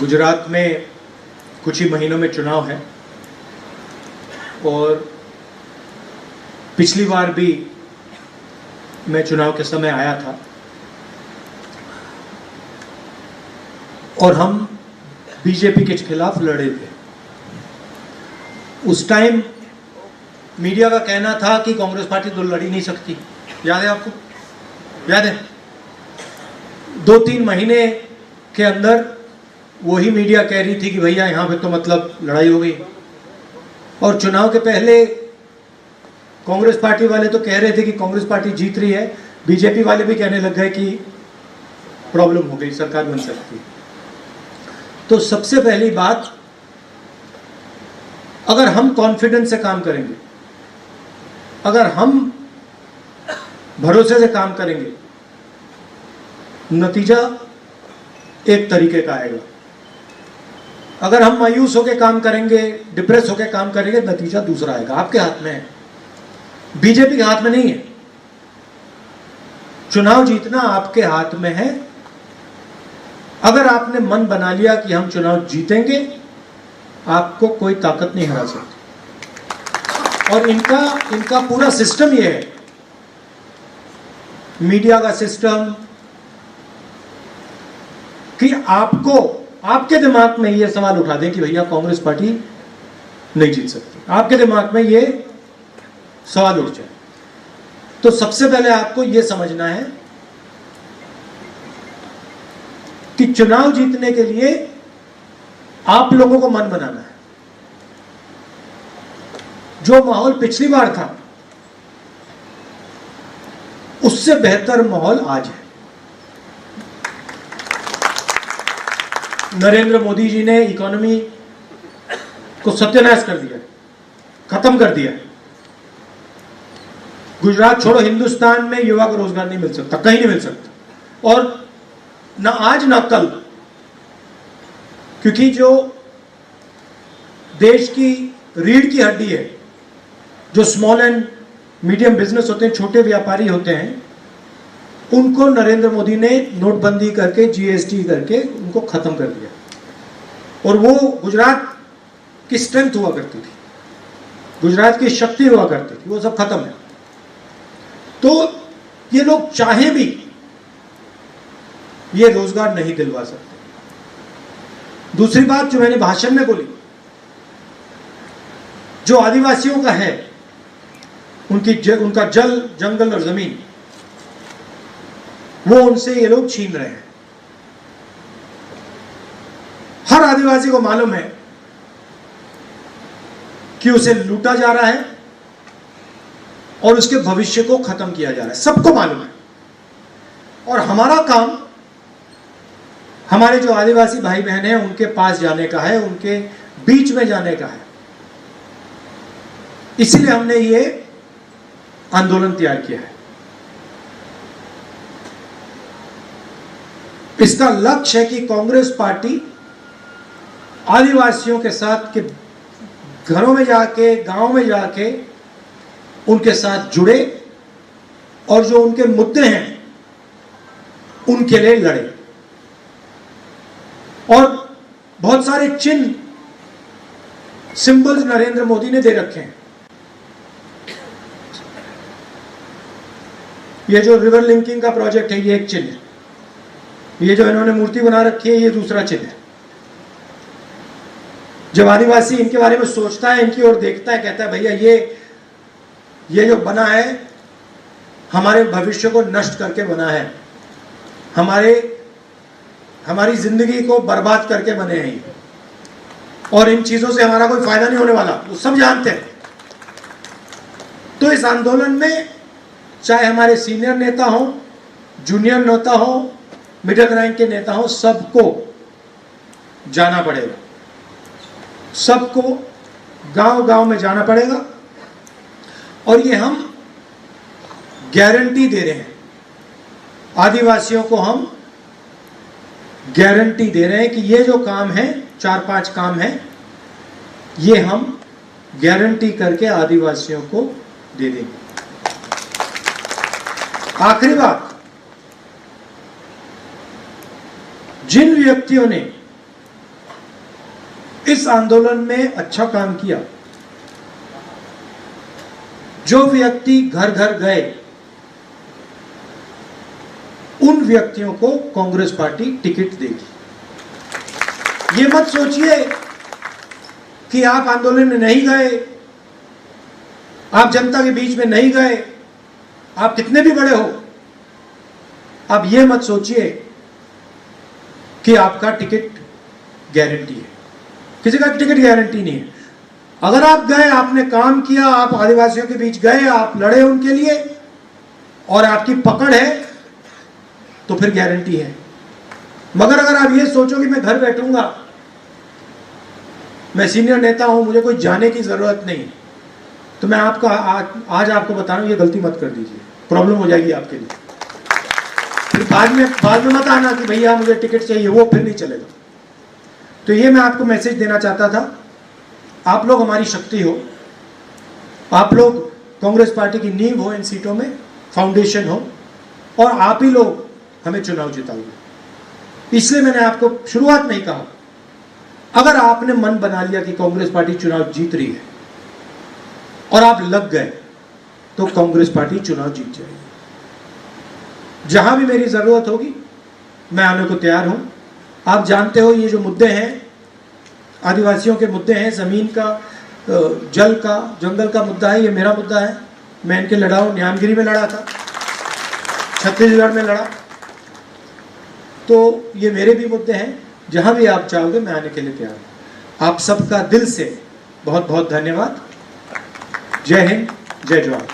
गुजरात में कुछ ही महीनों में चुनाव है और पिछली बार भी मैं चुनाव के समय आया था और हम बीजेपी के खिलाफ लड़े थे। उस टाइम मीडिया का कहना था कि कांग्रेस पार्टी तो लड़ ही नहीं सकती। याद है आपको? याद है? 2-3 महीने के अंदर वही मीडिया कह रही थी कि भैया यहाँ पे तो मतलब लड़ाई हो गई। और चुनाव के पहले कांग्रेस पार्टी वाले तो कह रहे थे कि कांग्रेस पार्टी जीत रही है, बीजेपी वाले भी कहने लग गए कि प्रॉब्लम हो गई, सरकार बन सकती है। तो सबसे पहली बात, अगर हम कॉन्फिडेंस से काम करेंगे, अगर हम भरोसे से काम करेंगे, नतीजा एक तरीके का आएगा। अगर हम मायूस होकर काम करेंगे, डिप्रेस होकर काम करेंगे, नतीजा दूसरा आएगा। आपके हाथ में है, बीजेपी के हाथ में नहीं है। चुनाव जीतना आपके हाथ में है। अगर आपने मन बना लिया कि हम चुनाव जीतेंगे, आपको कोई ताकत नहीं हरा सकती। और इनका पूरा सिस्टम ये है, मीडिया का सिस्टम, कि आपके दिमाग में ये सवाल उठा दें कि भैया कांग्रेस पार्टी नहीं जीत सकती। आपके दिमाग में ये सवाल उठ जाए तो सबसे पहले आपको ये समझना है कि चुनाव जीतने के लिए आप लोगों को मन बनाना है। जो माहौल पिछली बार था उससे बेहतर माहौल आज है। नरेंद्र मोदी जी ने इकोनॉमी को सत्यानाश कर दिया, खत्म कर दिया। गुजरात छोड़ो, हिंदुस्तान में युवा को रोजगार नहीं मिल सकता, कहीं नहीं मिल सकता, और ना आज ना कल। क्योंकि जो देश की रीढ़ की हड्डी है, जो स्मॉल एंड मीडियम बिजनेस होते हैं, छोटे व्यापारी होते हैं, उनको नरेंद्र मोदी ने नोटबंदी करके, जीएसटी करके उनको खत्म कर दिया। और वो गुजरात की स्ट्रेंथ हुआ करती थी, गुजरात की शक्ति हुआ करती थी, वो सब खत्म है। तो ये लोग चाहे भी ये रोजगार नहीं दिलवा सकते। दूसरी बात जो मैंने भाषण में बोली, जो आदिवासियों का है, उनका जल, जंगल और जमीन, वो उनसे ये लोग छीन रहे हैं। हर आदिवासी को मालूम है कि उसे लूटा जा रहा है और उसके भविष्य को खत्म किया जा रहा है, सबको मालूम है। और हमारा काम, हमारे जो आदिवासी भाई बहन हैं उनके पास जाने का है, उनके बीच में जाने का है। इसीलिए हमने ये आंदोलन तैयार किया है। इसका लक्ष्य है कि कांग्रेस पार्टी आदिवासियों के साथ के घरों में जाके, गांव में जाके उनके साथ जुड़े और जो उनके मुद्दे हैं उनके लिए लड़े। और बहुत सारे चिन्ह, सिंबल्स नरेंद्र मोदी ने दे रखे हैं। ये जो रिवर लिंकिंग का प्रोजेक्ट है, ये एक चिन्ह है। ये जो इन्होंने मूर्ति बना रखी है, ये दूसरा चिन्ह है। जब आदिवासी इनके बारे में सोचता है, इनकी ओर देखता है, कहता है भैया ये जो बना है हमारे भविष्य को नष्ट करके बना है, हमारी जिंदगी को बर्बाद करके बने हैं ये, और इन चीजों से हमारा कोई फायदा नहीं होने वाला, वो सब जानते हैं। तो इस आंदोलन में चाहे हमारे सीनियर नेता हो, जूनियर नेता हो, मिडिल रैंक के नेता हो, सबको जाना पड़ेगा। सबको गांव-गांव में जाना पड़ेगा। और ये हम गारंटी दे रहे हैं, आदिवासियों को हम गारंटी दे रहे हैं कि ये जो काम है, 4-5 काम है, ये हम गारंटी करके आदिवासियों को दे देंगे। आखिरी बात, जिन व्यक्तियों ने इस आंदोलन में अच्छा काम किया, जो व्यक्ति घर घर गए, उन व्यक्तियों को कांग्रेस पार्टी टिकट देगी। ये मत सोचिए कि आप आंदोलन में नहीं गए, आप जनता के बीच में नहीं गए, आप कितने भी बड़े हो, आप ये मत सोचिए कि आपका टिकट गारंटी है। किसी का टिकट गारंटी नहीं है। अगर आप गए, आपने काम किया, आप आदिवासियों के बीच गए, आप लड़े उनके लिए और आपकी पकड़ है, तो फिर गारंटी है। मगर अगर आप ये सोचो कि मैं घर बैठूंगा, मैं सीनियर नेता हूं, मुझे कोई जाने की जरूरत नहीं, तो मैं आपका आज आपको बता रहा हूं, ये गलती मत कर दीजिए, प्रॉब्लम हो जाएगी आपके लिए। फिर बाद में मत आना कि भैया मुझे टिकट चाहिए, वो फिर नहीं चलेगा। तो ये मैं आपको मैसेज देना चाहता था। आप लोग हमारी शक्ति हो, आप लोग कांग्रेस पार्टी की नींव हो, इन सीटों में फाउंडेशन हो, और आप ही लोग हमें चुनाव जिताओगे। इसलिए मैंने आपको शुरुआत में ही कहा, अगर आपने मन बना लिया कि कांग्रेस पार्टी चुनाव जीत रही है और आप लग गए, तो कांग्रेस पार्टी चुनाव जीत जाएगी। जहां भी मेरी जरूरत होगी मैं आने को तैयार हूं। आप जानते हो, ये जो मुद्दे हैं, आदिवासियों के मुद्दे हैं, जमीन का, जल का, जंगल का मुद्दा है, ये मेरा मुद्दा है। मैं इनके लड़ा हूं, न्यामगिरी में लड़ा था, छत्तीसगढ़ में लड़ा, तो ये मेरे भी मुद्दे हैं। जहां भी आप चाहोगे मैं आने के लिए तैयार हूं। आप सबका दिल से बहुत बहुत धन्यवाद। जय हिंद, जय जवाहर।